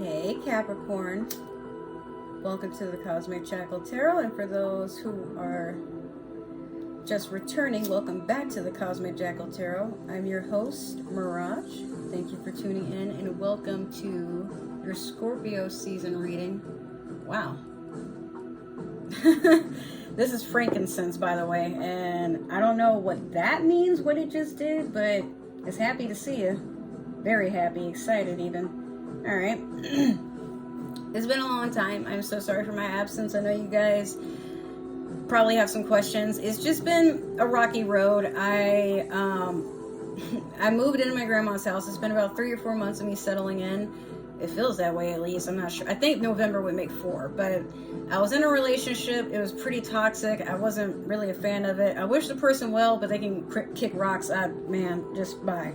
Hey Capricorn, welcome to the Cosmic Jackal Tarot, and for those who are just returning, welcome back to the Cosmic Jackal Tarot. I'm your host, Mirage. Thank you for tuning in, and welcome to your Scorpio season reading. Wow. This is frankincense, by the way, and I don't know what that means, what it just did, but it's happy to see you. Very happy, excited even. All right. It's been a long time. I'm so sorry for my absence. I know you guys probably have some questions. It's just been a rocky road. I moved into my grandma's house. It's been about 3 or 4 months of me settling in. It feels that way, at least. I'm not sure. I think November would make 4, but I was in a relationship. It was pretty toxic. I wasn't really a fan of it. I wish the person well, but they can kick rocks. Man, just bye.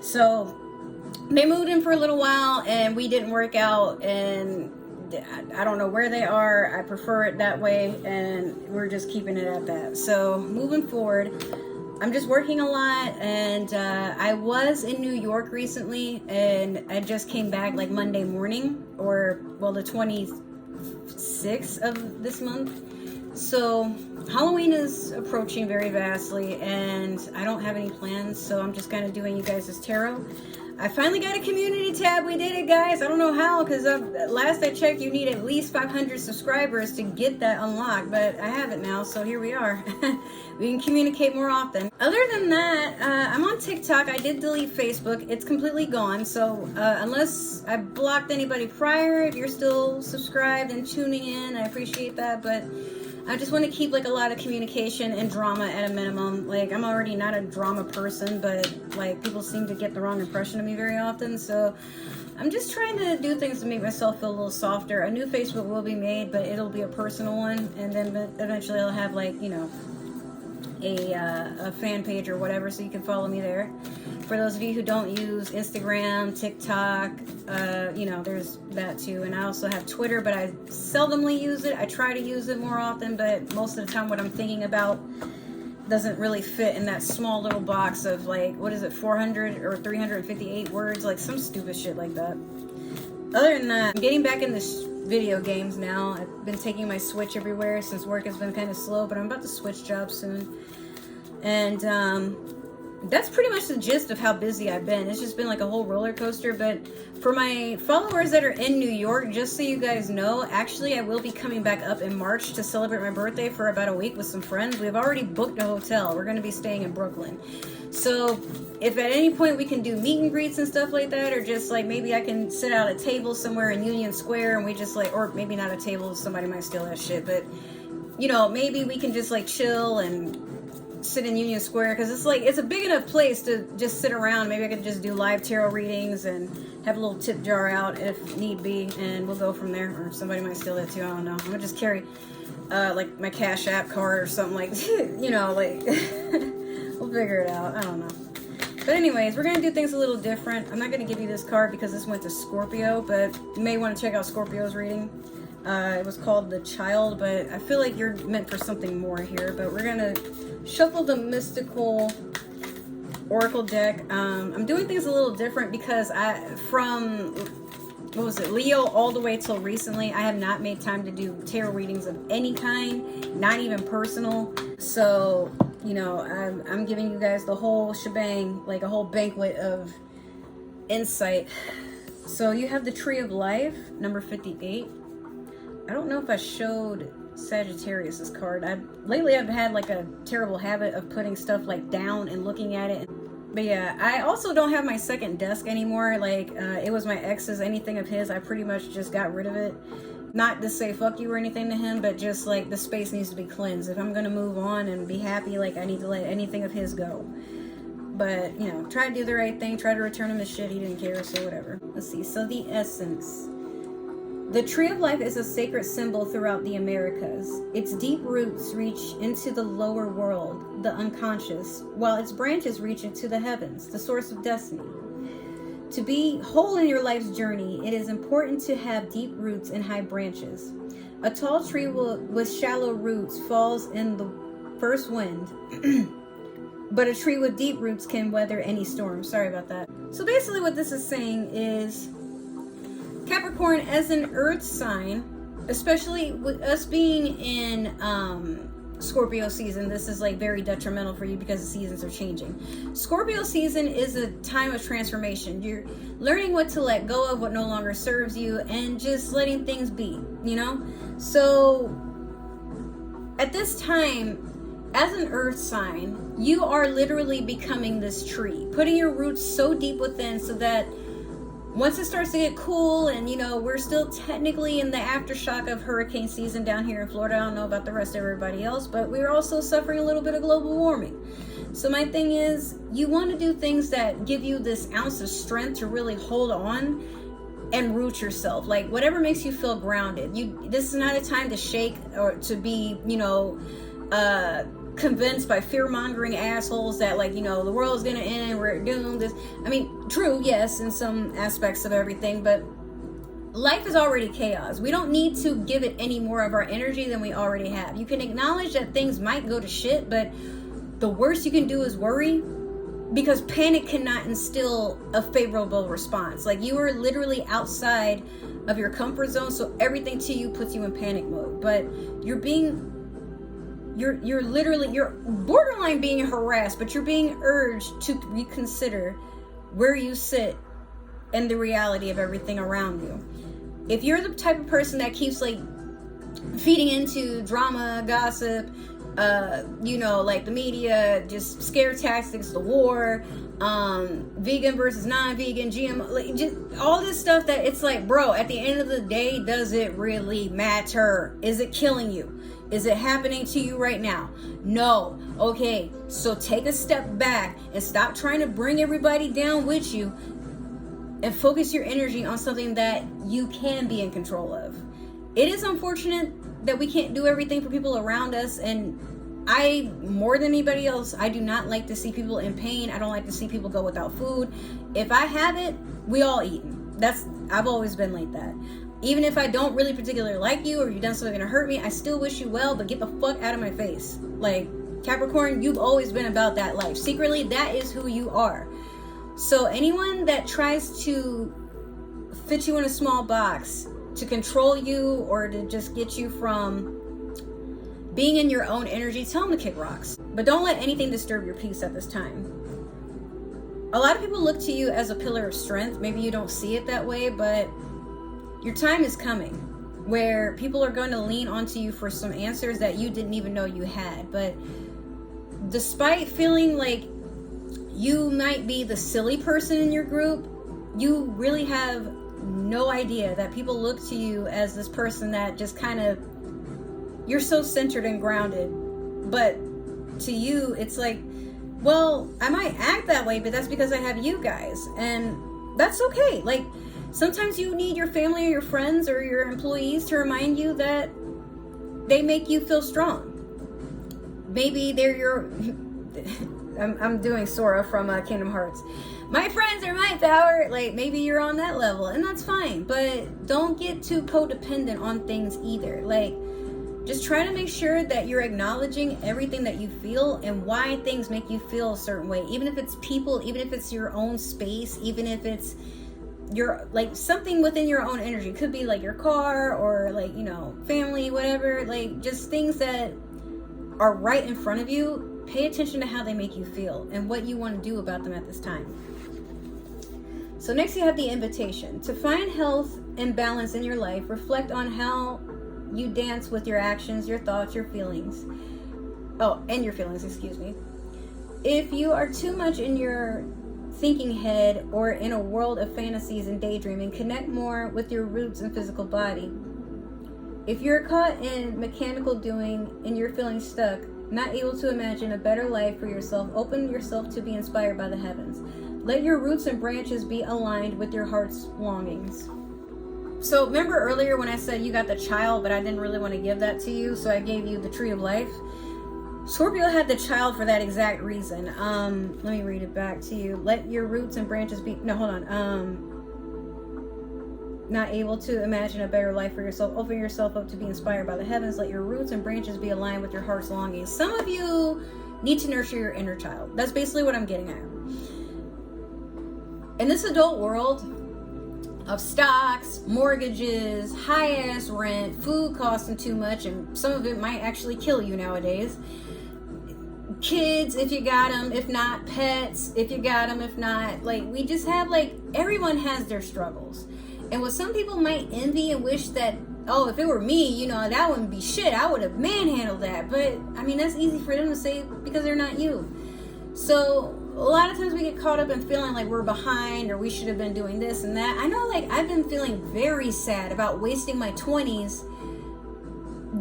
So they moved in for a little while and we didn't work out, and I don't know where they are. I prefer it that way, and we're just keeping it at that. So moving forward, I'm just working a lot, and I was in New York recently, and I just came back like Monday morning, or well, the 26th of this month. So Halloween is approaching very vastly, and I don't have any plans, so I'm just kind of doing you guys' tarot. I finally got a community tab. We did it, guys. I don't know how, because last I checked, you need at least 500 subscribers to get that unlocked, but I have it now, so here we are. We can communicate more often. Other than that, I'm on TikTok. I did delete Facebook. It's completely gone, so unless I blocked anybody prior, if you're still subscribed and tuning in, I appreciate that, but I just want to keep like a lot of communication and drama at a minimum. Like, I'm already not a drama person, but like people seem to get the wrong impression of me very often. So I'm just trying to do things to make myself feel a little softer. A new Facebook will be made, but it'll be a personal one. And then eventually I'll have like, you know, a fan page or whatever, so you can follow me there. For those of you who don't use Instagram, TikTok, you know, there's that too. And I also have Twitter, but I seldomly use it. I try to use it more often, but most of the time what I'm thinking about doesn't really fit in that small little box of like, what is it, 400 or 358 words, like some stupid shit like that. Other than that, I'm getting back in this video games now. I've been taking my Switch everywhere since work has been kind of slow, but I'm about to switch jobs soon. And that's pretty much the gist of how busy I've been. It's just been like a whole roller coaster. But for my followers that are in New York, just so you guys know, actually I will be coming back up in March to celebrate my birthday for about a week with some friends. We've already booked a hotel. We're going to be staying in Brooklyn. So if at any point we can do meet and greets and stuff like that, or just like maybe I can sit out at a table somewhere in Union Square and we just like, or maybe not a table, somebody might steal that shit, but you know, maybe we can just like chill and sit in Union Square, because it's like, it's a big enough place to just sit around. Maybe I could just do live tarot readings and have a little tip jar out if need be, and we'll go from there. Or somebody might steal it too, I don't know. I'm gonna just carry like my Cash App card or something, like you know, like we'll figure it out. I don't know. But anyways, we're gonna do things a little different. I'm not gonna give you this card because this went to Scorpio, but you may want to check out Scorpio's reading. It was called The Child, but I feel like you're meant for something more here. But we're gonna shuffle the mystical oracle deck. I'm doing things a little different because from what was it, Leo all the way till recently, I have not made time to do tarot readings of any kind, not even personal. So you know, I'm giving you guys the whole shebang, like a whole banquet of insight. So you have the Tree of Life, number 58. I don't know if I showed Sagittarius's card. Lately I've had like a terrible habit of putting stuff like down and looking at it. But yeah, I also don't have my second desk anymore. Like it was my ex's, anything of his, I pretty much just got rid of it. Not to say fuck you or anything to him, but just like the space needs to be cleansed. If I'm gonna move on and be happy, like I need to let anything of his go. But you know, try to do the right thing, try to return him his shit, he didn't care, so whatever. Let's see, so the essence. The Tree of Life is a sacred symbol throughout the Americas. Its deep roots reach into the lower world, the unconscious, while its branches reach into the heavens, the source of destiny. To be whole in your life's journey, it is important to have deep roots and high branches. A tall tree with shallow roots falls in the first wind, but a tree with deep roots can weather any storm. Sorry about that. So basically what this is saying is, Capricorn Capricorn, as an earth sign, especially with us being in Scorpio season, this is like very detrimental for you because the seasons are changing. Scorpio season is a time of transformation. You're learning what to let go of, what no longer serves you, and just letting things be, you know? So at this time, as an earth sign, you are literally becoming this tree, putting your roots so deep within so that once it starts to get cool, and you know, we're still technically in the aftershock of hurricane season down here in Florida. I don't know about the rest of everybody else, but we're also suffering a little bit of global warming. So my thing is, you want to do things that give you this ounce of strength to really hold on and root yourself. Like whatever makes you feel grounded. This is not a time to shake or to be, you know, convinced by fear-mongering assholes that, like, you know, the world's gonna end, we're doomed. This, I mean, true, yes, in some aspects of everything, but life is already chaos. We don't need to give it any more of our energy than we already have. You can acknowledge that things might go to shit, but the worst you can do is worry, because panic cannot instill a favorable response. Like, you are literally outside of your comfort zone, so everything to you puts you in panic mode. But you're literally, you're borderline being harassed, but you're being urged to reconsider where you sit and the reality of everything around you. If you're the type of person that keeps like feeding into drama, gossip, you know, like the media, just scare tactics, the war, vegan versus non-vegan, GMO, like just all this stuff that it's like, bro, at the end of the day, does it really matter? Is it killing you? Is it happening to you right now? No. Okay, so take a step back and stop trying to bring everybody down with you and focus your energy on something that you can be in control of. It is unfortunate that we can't do everything for people around us, and I, more than anybody else, I do not like to see people in pain. I don't like to see people go without food. If I have it, we all eat. I've always been like that. Even if I don't really particularly like you, or you've done something to hurt me, I still wish you well, but get the fuck out of my face. Like, Capricorn, you've always been about that life. Secretly, that is who you are. So anyone that tries to fit you in a small box to control you or to just get you from being in your own energy, tell them to kick rocks. But don't let anything disturb your peace at this time. A lot of people look to you as a pillar of strength. Maybe you don't see it that way, but your time is coming where people are going to lean onto you for some answers that you didn't even know you had. But despite feeling like you might be the silly person in your group, you really have no idea that people look to you as this person that just kind of, you're so centered and grounded. But to you, it's like, well, I might act that way, but that's because I have you guys. And that's okay. Like, sometimes you need your family or your friends or your employees to remind you that they make you feel strong. Maybe they're your... I'm doing Sora from Kingdom Hearts. My friends are my power. Like, maybe you're on that level, and that's fine. But don't get too codependent on things either. Like, just try to make sure that you're acknowledging everything that you feel and why things make you feel a certain way. Even if it's people, even if it's your own space, even if it's your, like, something within your own energy. It could be like your car or, like, you know, family, whatever. Like, just things that are right in front of you. Pay attention to how they make you feel and what you want to do about them at this time. So next you have the invitation. To find health and balance in your life, reflect on how you dance with your actions, your thoughts, your feelings. Oh, and your feelings, excuse me. If you are too much in your thinking head or in a world of fantasies and daydreaming, connect more with your roots and physical body. If you're caught in mechanical doing and you're feeling stuck, not able to imagine a better life for yourself, open yourself to be inspired by the heavens. Let your roots and branches be aligned with your heart's longings. So remember earlier when I said you got the child, but I didn't really want to give that to you, so I gave you the tree of life? Scorpio had the child for that exact reason. Let me read it back to you. Let your roots and branches be... No, hold on. Not able to imagine a better life for yourself. Open yourself up to be inspired by the heavens. Let your roots and branches be aligned with your heart's longings. Some of you need to nurture your inner child. That's basically what I'm getting at. In this adult world, of stocks, mortgages, high ass rent, food costing too much, and some of it might actually kill you nowadays. Kids, if you got them, if not, pets, if you got them, if not, like, we just have, like, everyone has their struggles. And what some people might envy and wish that, oh, if it were me, you know, that wouldn't be shit, I would have manhandled that. But I mean, that's easy for them to say because they're not you. So a lot of times we get caught up in feeling like we're behind or we should have been doing this and that. I know, like, I've been feeling very sad about wasting my 20s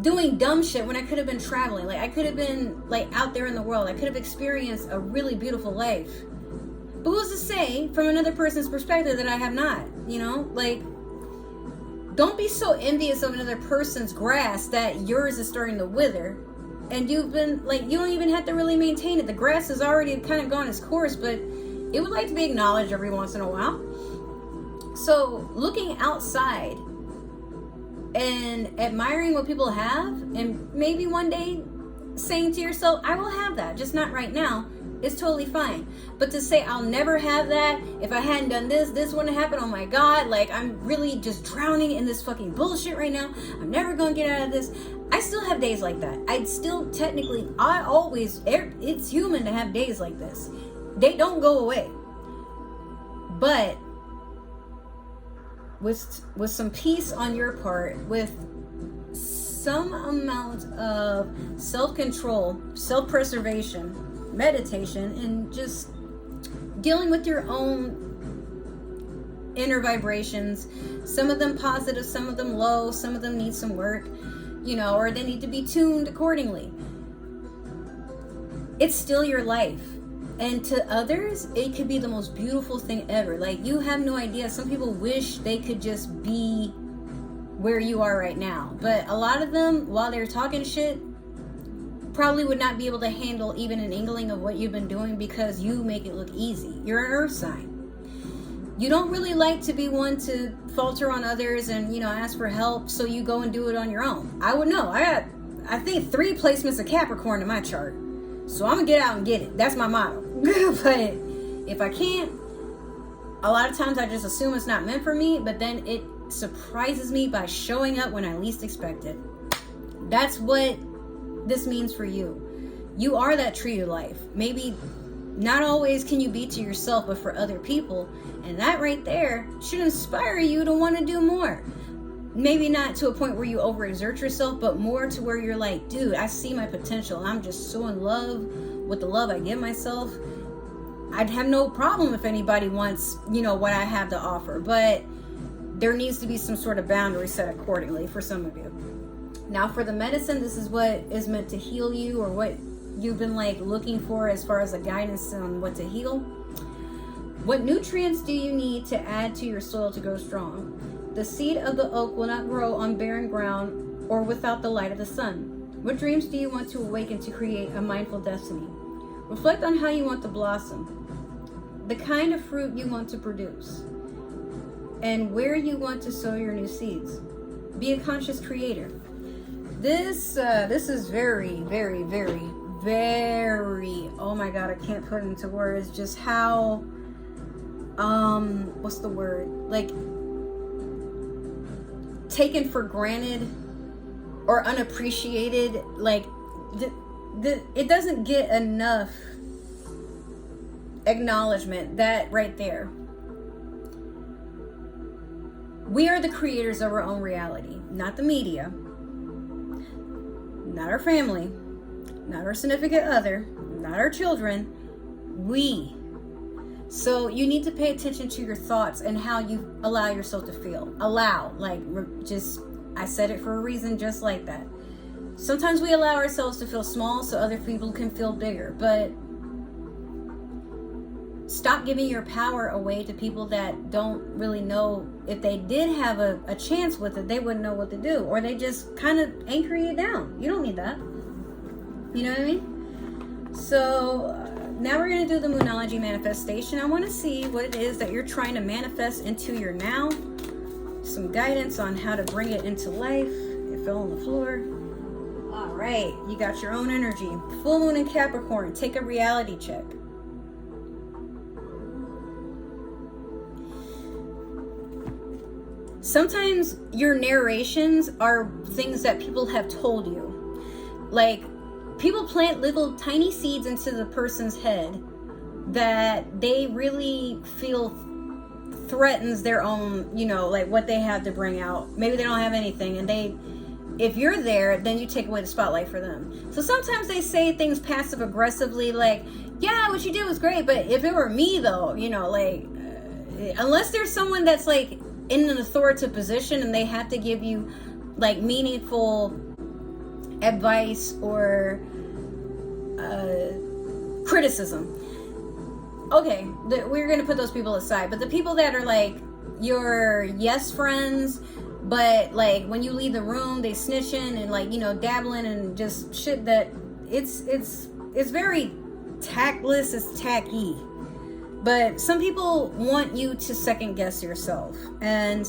doing dumb shit when I could have been traveling. Like, I could have been, like, out there in the world. I could have experienced a really beautiful life. But who's to say from another person's perspective that I have not, you know? Like, don't be so envious of another person's grass that yours is starting to wither. And you've been, like, you don't even have to really maintain it. The grass has already kind of gone its course, but it would like to be acknowledged every once in a while. So looking outside and admiring what people have, and maybe one day saying to yourself, I will have that, just not right now, is totally fine. But to say I'll never have that, if I hadn't done this wouldn't happen, oh my god, like, I'm really just drowning in this fucking bullshit right now, I'm never gonna get out of this. I still have days like that. I'd still technically, it's human to have days like this. They don't go away. But with some peace on your part, with some amount of self-control, self-preservation, meditation, and just dealing with your own inner vibrations, some of them positive, some of them low, some of them need some work, you know, or they need to be tuned accordingly. It's still your life. And to others, it could be the most beautiful thing ever. Like, you have no idea. Some people wish they could just be where you are right now. But a lot of them, while they're talking shit, probably would not be able to handle even an inkling of what you've been doing because you make it look easy. You're an earth sign. You don't really like to be one to falter on others and, you know, ask for help, so you go and do it on your own. I would know. I think 3 placements of Capricorn in my chart. So I'm gonna get out and get it. That's my motto. But if I can't, a lot of times I just assume it's not meant for me, but then it surprises me by showing up when I least expect it. That's what this means for you. You are that tree of life. Maybe not always can you be to yourself, but for other people. And that right there should inspire you to want to do more. Maybe not to a point where you overexert yourself, but more to where you're like, dude, I see my potential. I'm just so in love with the love I give myself. I'd have no problem if anybody wants, you know, what I have to offer, but there needs to be some sort of boundary set accordingly for some of you. Now for the medicine, this is what is meant to heal you, or what you've been like looking for as far as a guidance on what to heal. What nutrients do you need to add to your soil to grow strong? The seed of the oak will not grow on barren ground or without the light of the sun. What dreams do you want to awaken to create a mindful destiny? Reflect on how you want to blossom, the kind of fruit you want to produce, and where you want to sow your new seeds. Be a conscious creator. This is very, very, very, very, oh my god, I can't put it into words just how, what's the word? Like, taken for granted or unappreciated. Like, it doesn't get enough acknowledgement. That right there, we are the creators of our own reality, not the media, not our family, not our significant other, not our children. We. So you need to pay attention to your thoughts and how you allow yourself to feel. Allow, like, just, I said it for a reason, just like that. Sometimes we allow ourselves to feel small so other people can feel bigger, but stop giving your power away to people that don't really know. If they did have a chance with it, they wouldn't know what to do, or they just kind of anchor you down. You don't need that. You know what I mean? So now we're going to do the Moonology manifestation. I want to see what it is that you're trying to manifest into your now. Some guidance on how to bring it into life. It fell on the floor. All right, you got your own energy. Full moon in Capricorn. Take a reality check. sometimes your narrations are things that people have told you. Like, people plant little tiny seeds into the person's head that they really feel threatens their own, you know, like what they have to bring out. Maybe they don't have anything, and if you're there, then you take away the spotlight for them. So sometimes they say things passive aggressively, like, yeah, what you did was great, but if it were me though, you know, like, unless there's someone that's like in an authoritative position and they have to give you like meaningful advice or criticism, okay, we're gonna put those people aside. But the people that are like your yes friends, but like when you leave the room they snitching and like, you know, dabbling and just shit that it's very tactless, it's tacky. But some people want you to second guess yourself, and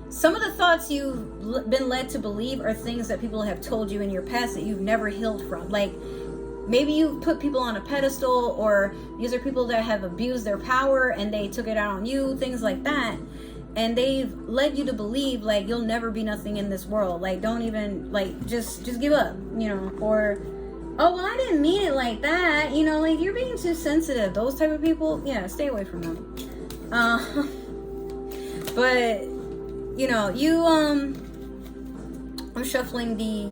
some of the thoughts you've been led to believe are things that people have told you in your past that you've never healed from. Like, maybe you put people on a pedestal, or these are people that have abused their power and they took it out on you, things like that. And they've led you to believe like you'll never be nothing in this world. Like, don't even, like, just give up, you know. Or, oh, well, I didn't mean it like that, you know, like, you're being too sensitive. Those type of people, yeah, stay away from them. But, you know, I'm shuffling the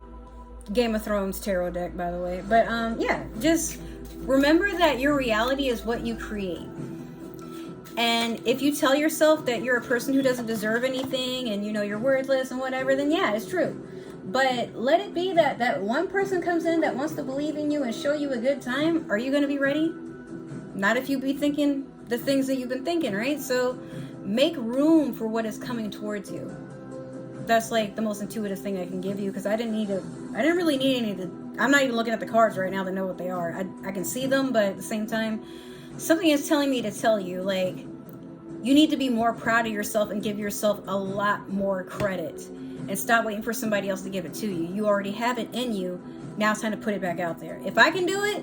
Game of Thrones tarot deck, by the way. But yeah, just remember that your reality is what you create. And if you tell yourself that you're a person who doesn't deserve anything and, you know, you're worthless and whatever, then yeah, it's true. But let it be that one person comes in that wants to believe in you and show you a good time. Are you going to be ready? Not if you be thinking the things that you've been thinking, right? So make room for what is coming towards you. That's like the most intuitive thing I can give you, because I didn't really need any of the, I'm not even looking at the cards right now to know what they are. I can see them, but at the same time, something is telling me to tell you, like, you need to be more proud of yourself and give yourself a lot more credit, and stop waiting for somebody else to give it to you. You already have it in you. Now it's time to put it back out there. If I can do it,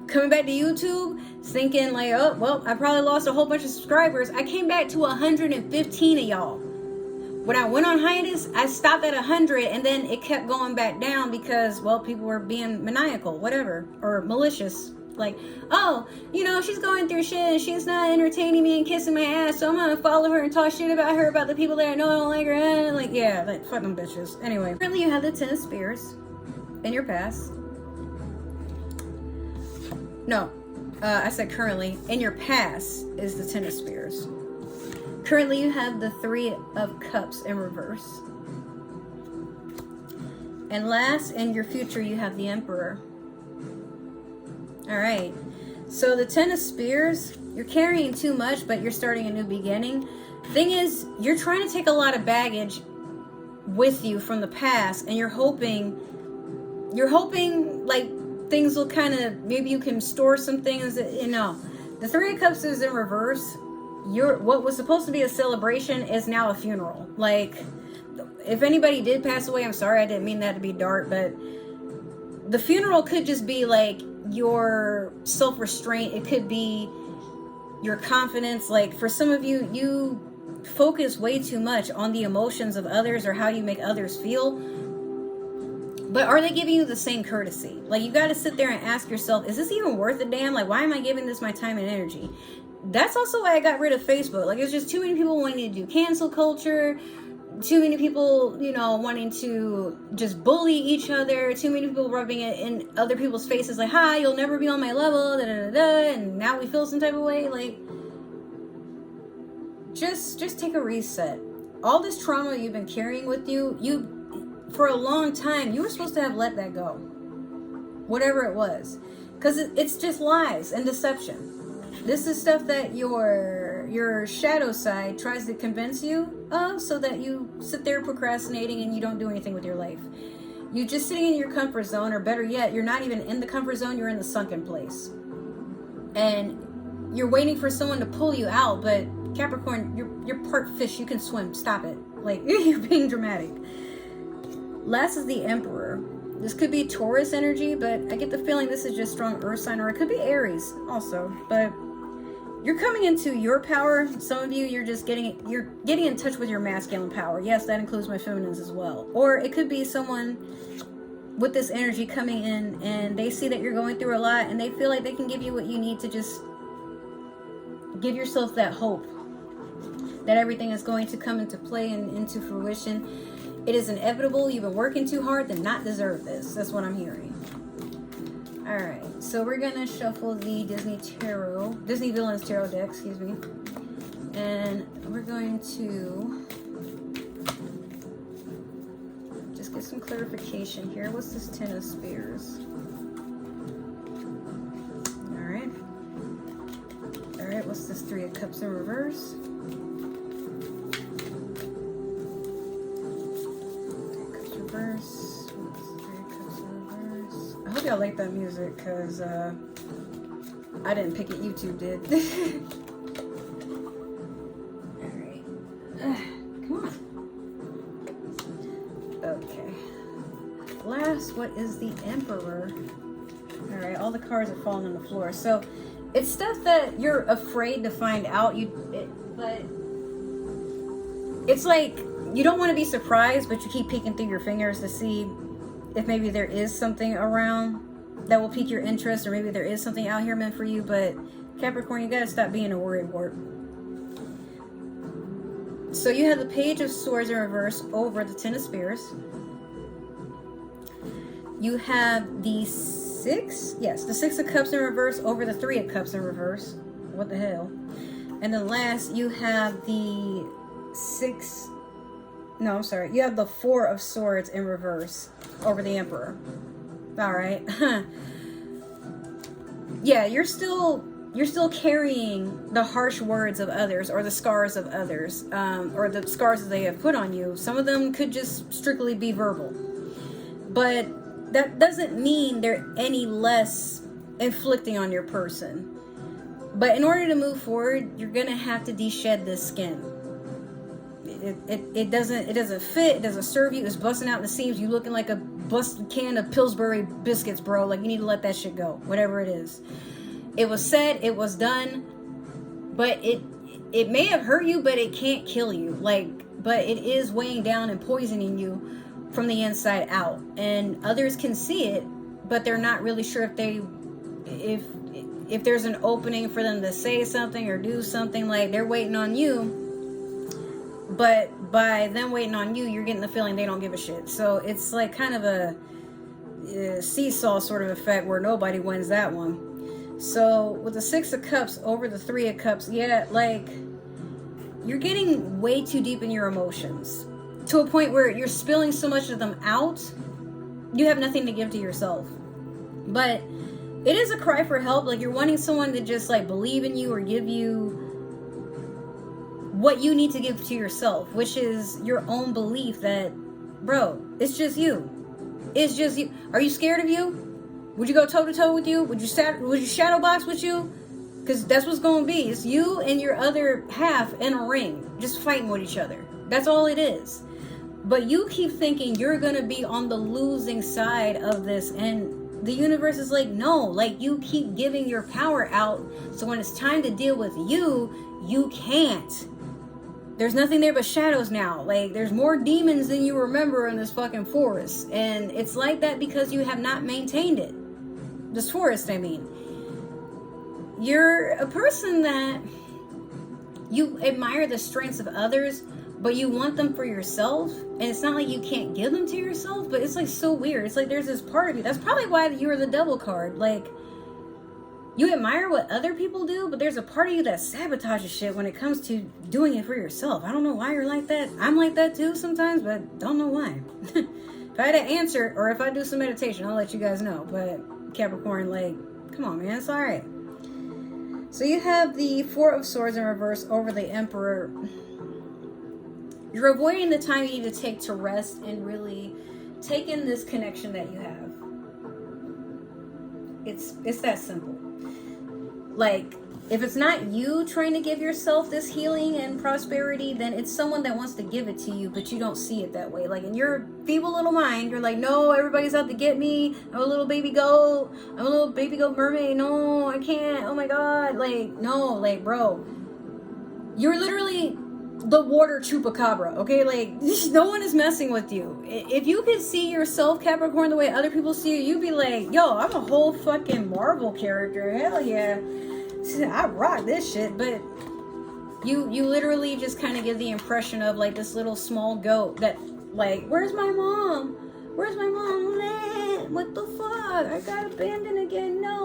coming back to YouTube, thinking like, oh, well, I probably lost a whole bunch of subscribers. I came back to 115 of y'all. When I went on hiatus, I stopped at 100, and then it kept going back down because, well, people were being maniacal, whatever, or malicious. Like, oh, you know, she's going through shit and she's not entertaining me and kissing my ass, so I'm gonna follow her and talk shit about her, about the people that I know don't like her. And like, yeah, like, fuck them bitches. Anyway, currently you have the Ten of Spears in your past. No, I said currently. In your past is the Ten of Spears. Currently, you have the Three of Cups in reverse. And last, in your future, you have the Emperor. All right. So the Ten of Spears, you're carrying too much, but you're starting a new beginning. Thing is, you're trying to take a lot of baggage with you from the past, and you're hoping like things will kind of, maybe you can store some things that, you know. The Three of Cups is in reverse. What was supposed to be a celebration is now a funeral. Like, if anybody did pass away, I'm sorry, I didn't mean that to be dark, but the funeral could just be like your self-restraint. It could be your confidence. Like, for some of you, you focus way too much on the emotions of others or how you make others feel. But are they giving you the same courtesy? Like, you got to sit there and ask yourself, is this even worth a damn? Like, why am I giving this my time and energy? That's also why I got rid of Facebook. Like, it's just too many people wanting to do cancel culture, too many people, you know, wanting to just bully each other, too many people rubbing it in other people's faces, like, hi, you'll never be on my level, da da da da, and now we feel some type of way. Like, just take a reset. All this trauma you've been carrying with you for a long time, you were supposed to have let that go, whatever it was, because it's just lies and deception. This is stuff that your shadow side tries to convince you of, so that you sit there procrastinating and you don't do anything with your life. You're just sitting in your comfort zone, or better yet, you're not even in the comfort zone, you're in the sunken place. And you're waiting for someone to pull you out, but Capricorn, you're part fish, you can swim, stop it. Like, you're being dramatic. Last is the Emperor. This could be Taurus energy, but I get the feeling this is just strong earth sign, or it could be Aries also. But you're coming into your power. Some of you, you're getting in touch with your masculine power. Yes, that includes my feminines as well. Or it could be someone with this energy coming in and they see that you're going through a lot and they feel like they can give you what you need to just give yourself that hope that everything is going to come into play and into fruition. It is inevitable. You've been working too hard to not deserve this. That's what I'm hearing. All right, so we're gonna shuffle the Disney Villains Tarot deck, excuse me, and we're going to just get some clarification here. What's this Ten of Spears? All right, what's this Three of Cups in reverse? Cups reverse. I hope y'all like that music, because I didn't pick it, YouTube did. Alright. Come on. Okay. Last, what is the Emperor? Alright, all the cards are falling on the floor. So, it's stuff that you're afraid to find out. But it's like, you don't want to be surprised, but you keep peeking through your fingers to see if maybe there is something around that will pique your interest, or maybe there is something out here meant for you. But Capricorn, you gotta stop being a worrywart. So you have the Page of Swords in reverse over the Ten of Spears. You have the the Six of Cups in reverse over the Three of Cups in reverse. What the hell? And then last, you have the you have the Four of Swords in reverse over the Emperor. All right. Yeah, you're still carrying the harsh words of others, or the scars of others, or the scars that they have put on you. Some of them could just strictly be verbal, but that doesn't mean they're any less inflicting on your person. But in order to move forward, you're gonna have to de-shed this skin. It doesn't fit. It doesn't serve you. It's busting out the seams. You looking like a busted can of Pillsbury biscuits, bro. Like, you need to let that shit go. Whatever it is. It was said. It was done. But it may have hurt you, but it can't kill you. But it is weighing down and poisoning you from the inside out. And others can see it, but they're not really sure if there's an opening for them to say something or do something. Like, they're waiting on you. But by them waiting on you, you're getting the feeling they don't give a shit. So it's like kind of a seesaw sort of effect where nobody wins that one. So with the Six of Cups over the Three of Cups, yeah, like, you're getting way too deep in your emotions to a point where you're spilling so much of them out, you have nothing to give to yourself. But it is a cry for help. Like, you're wanting someone to just like believe in you or give you what you need to give to yourself, which is your own belief that, bro, it's just you. It's just you. Are you scared of you? Would you go toe to toe with you? Would you shadow box with you? Because that's what's going to be. It's you and your other half in a ring, just fighting with each other. That's all it is. But you keep thinking you're going to be on the losing side of this, and the universe is like, no, like, you keep giving your power out, so when it's time to deal with you, you can't. There's nothing there but shadows now. Like, there's more demons than you remember in this fucking forest. And it's like that because you have not maintained it. This forest, I mean. You're a person that you admire the strengths of others, but you want them for yourself. And it's not like you can't give them to yourself, but it's like so weird. It's like there's this part of you. That's probably why you were the Devil card. Like, you admire what other people do, but there's a part of you that sabotages shit when it comes to doing it for yourself. I don't know why you're like that. I'm like that too sometimes, but don't know why. If I had to answer, or if I do some meditation, I'll let you guys know. But Capricorn, like, come on, man, it's all right. So you have the Four of Swords in reverse over the Emperor. You're avoiding the time you need to take to rest and really take in this connection that you have. It's that simple. Like, if it's not you trying to give yourself this healing and prosperity, then it's someone that wants to give it to you, but you don't see it that way. Like in your feeble little mind, you're like, no, everybody's out to get me. I'm a little baby goat. I'm a little baby goat mermaid. No, I can't. Oh my God. Like, no, like, bro, you're literally the water chupacabra, okay? Like, no one is messing with you. If you could see yourself, Capricorn, the way other people see you, you'd be like, yo, I'm a whole fucking Marvel character. Hell yeah. I rock this shit. But you literally just kind of give the impression of like this little small goat that like, where's my mom? Where's my mom? What the fuck? I got abandoned again. No,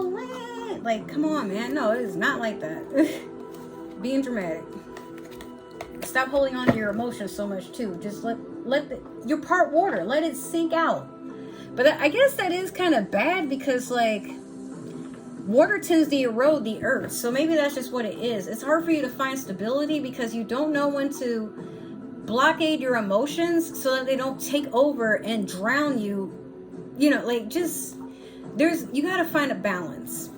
like, come on, man. No, it is not like that. Being dramatic. Stop holding on to your emotions so much too. Just you're part water. Let it sink out. But I guess that is kind of bad because like water tends to erode the earth. So maybe that's just what it is. It's hard for you to find stability because you don't know when to blockade your emotions so that they don't take over and drown you. You know, like just you got to find a balance.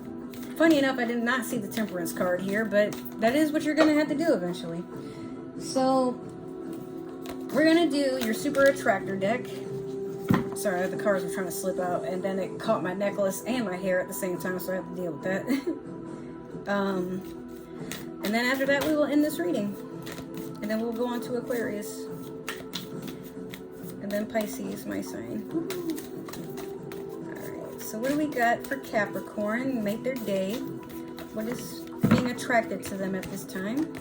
Funny enough, I did not see the Temperance card here, but that is what you're going to have to do eventually. So we're going to do your Super Attractor deck. Sorry, the cards were trying to slip out, and then it caught my necklace and my hair at the same time, so I have to deal with that. And then after that, we will end this reading. And then we'll go on to Aquarius. And then Pisces, my sign. Alright, so what do we got for Capricorn? Make their day. What is being attracted to them at this time?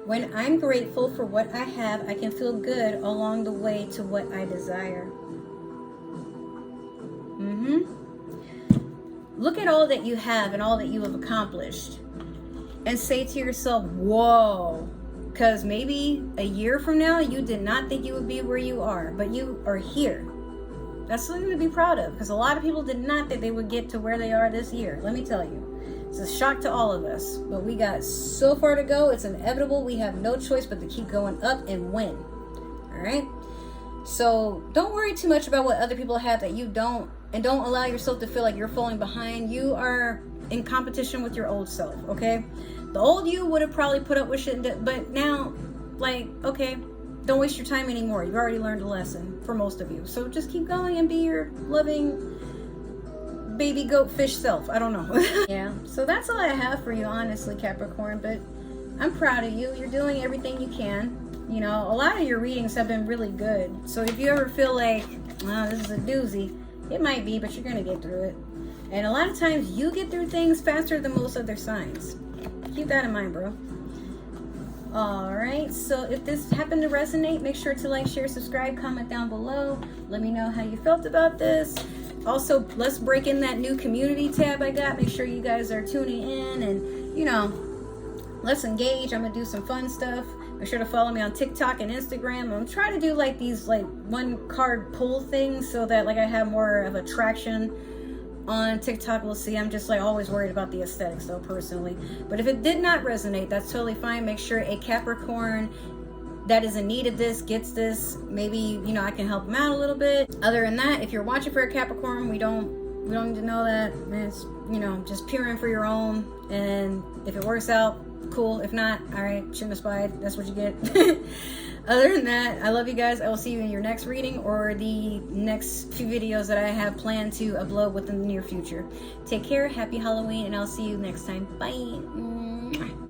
When I'm grateful for what I have, I can feel good along the way to what I desire. Look at all that you have and all that you have accomplished. And say to yourself, whoa. Because maybe a year from now, you did not think you would be where you are. But you are here. That's something to be proud of. Because a lot of people did not think they would get to where they are this year. Let me tell you. It's a shock to all of us, but we got so far to go. It's inevitable. We have no choice but to keep going up and win. All right. So don't worry too much about what other people have that you don't, and don't allow yourself to feel like you're falling behind. You are in competition with your old self. Okay. The old you would have probably put up with shit, but now, like, okay, don't waste your time anymore. You've already learned a lesson for most of you. So just keep going and be your loving baby goat fish self. I don't know. Yeah, so that's all I have for you, honestly, Capricorn, but I'm proud of you. You're doing everything you can. You know, a lot of your readings have been really good. So if you ever feel like, oh, this is a doozy, it might be, but you're going to get through it. And a lot of times you get through things faster than most other signs. Keep that in mind, bro. Alright, so if this happened to resonate, make sure to like, share, subscribe, comment down below. Let me know how you felt about this. Also, let's break in that new community tab I got. Make sure you guys are tuning in and, you know, let's engage. I'm going to do some fun stuff. Make sure to follow me on TikTok and Instagram. I'm trying to do like these like one card pull things so that like I have more of attraction on TikTok. We'll see. I'm just like always worried about the aesthetics though, personally. But if it did not resonate, that's totally fine. Make sure a Capricorn that is in need of this gets this. Maybe, you know, I can help them out a little bit. Other than that, if you're watching for a Capricorn, we don't need to know that. It's, you know, just peer in for your own, and if it works out, cool. If not, all right, shouldn't have spied. That's what you get. Other than that, I love you guys. I will see you in your next reading or the next few videos that I have planned to upload within the near future. Take care, happy Halloween, and I'll see you next time. Bye.